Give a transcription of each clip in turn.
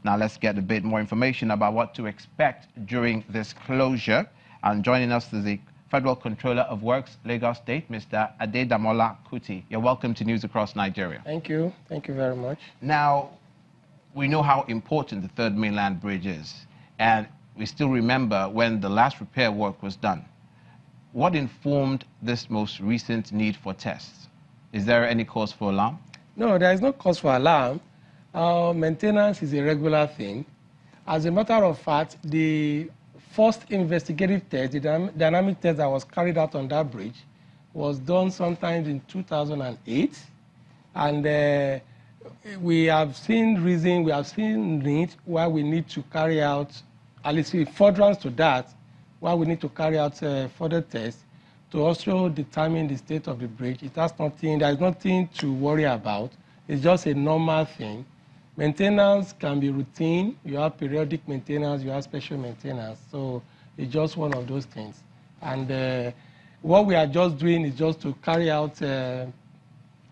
Now let's get a bit more information about what to expect during this closure. And joining us is the Federal Controller of Works, Lagos State, Mr. Adedamola Kuti. You're welcome to News Across Nigeria. Thank you. Thank you very much. Now, we know how important the Third Mainland Bridge is, and we still remember when the last repair work was done. What informed this most recent need for tests? Is there any cause for alarm? No, there is no cause for alarm. Maintenance is a regular thing. As a matter of fact, the first investigative test, the dynamic test that was carried out on that bridge, was done sometime in 2008. And we have seen need why we need to carry out, at least in furtherance to that, why we need to carry out further tests to also determine the state of the bridge. It has nothing, there is nothing to worry about. It's just a normal thing. Maintenance can be routine. You have periodic maintenance, you have special maintenance. So it's just one of those things. And what we are just doing is just to carry out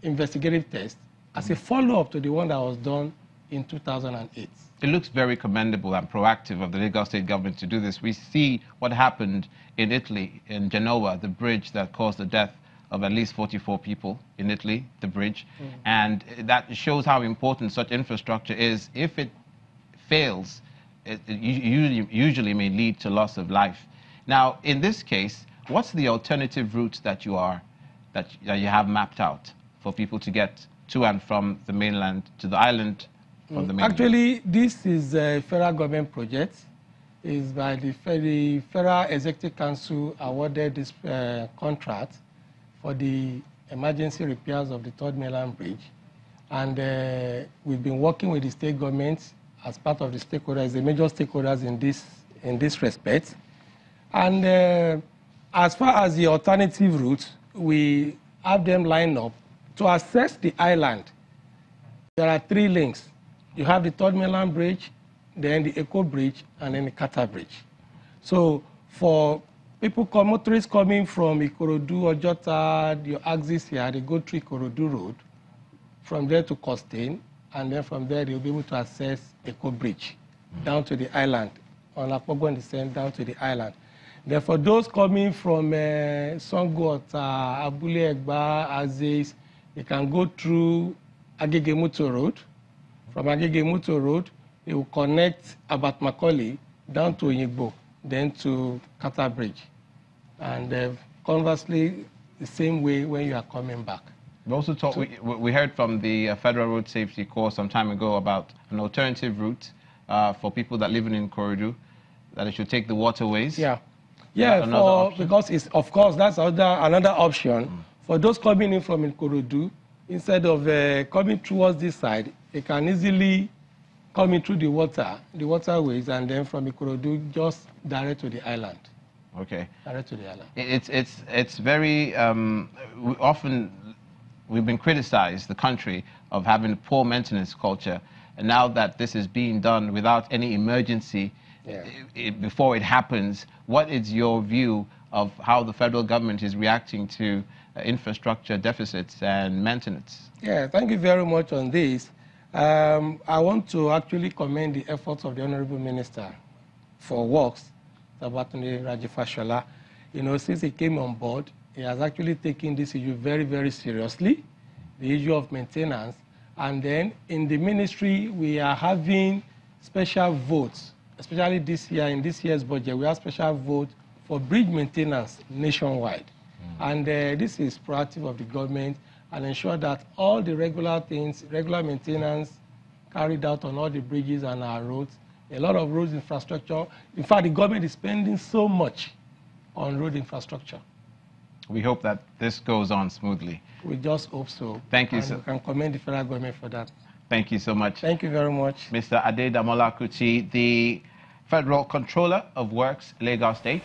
investigative tests as a follow-up to the one that was done in 2008. It looks very commendable and proactive of the Lagos State government to do this. We see what happened in Italy, in Genoa, the bridge that caused the death of at least 44 people in Italy, the bridge. And that shows how important such infrastructure is. If it fails, it usually may lead to loss of life. Now, in this case, what's the alternative route that you have mapped out for people to get to and from the mainland to the island? Actually, this is a federal government project. It's by the Federal Executive Council awarded this contract for the emergency repairs of the Third Mainland Bridge. And we've been working with the state government as part of the stakeholders, the major stakeholders in this respect. And as far as the alternative routes, we have them lined up. To access the island, there are 3 links. You have the Third Mainland Bridge, then the Eco Bridge, and then the Kata Bridge. So for motorists coming from Ikorodu, Ojota, your axis here, they go through Ikorodu Road, from there to Costain, and then from there they'll be able to access Eco Bridge down to the island, on Akpogbo and descend down to the island. Then for those coming from Songota, Abule Egba, Aziz, they can go through Agege Muto Road. From Agege Muto Road, they will connect Abat Macaulay down to Onyigbo, then to Kata Bridge. And conversely, the same way when you are coming back. We also talked, we heard from the Federal Road Safety Corps some time ago about an alternative route for people that live in Ikorodu, that they should take the waterways. Yeah, because it's, of course, that's another option. For those coming in from Ikorodu, instead of coming towards this side, they can easily come in through the waterways, and then from Ikorodu, just direct to the island. Okay. Direct to the island. It's very, we've been criticized, the country, of having a poor maintenance culture. And now that this is being done without any emergency before it happens, what is your view of how the federal government is reacting to infrastructure deficits and maintenance? Yeah, thank you very much on this. I want to actually commend the efforts of the Honorable Minister for Works, Babatunde Raji Fashola. You know, since he came on board, he has actually taken this issue very, very seriously, the issue of maintenance. And then in the ministry, we are having special votes, especially this year, in this year's budget, we have special votes for bridge maintenance nationwide. And this is proactive of the government and ensure that all the regular maintenance carried out on all the bridges and our roads, a lot of roads infrastructure. In fact, the government is spending so much on road infrastructure. We hope that this goes on smoothly. We just hope so. Thank you, sir. We can commend the federal government for that. Thank you so much. Thank you very much. Mr. Adedamola Kuti, the Federal Controller of Works, Lagos State.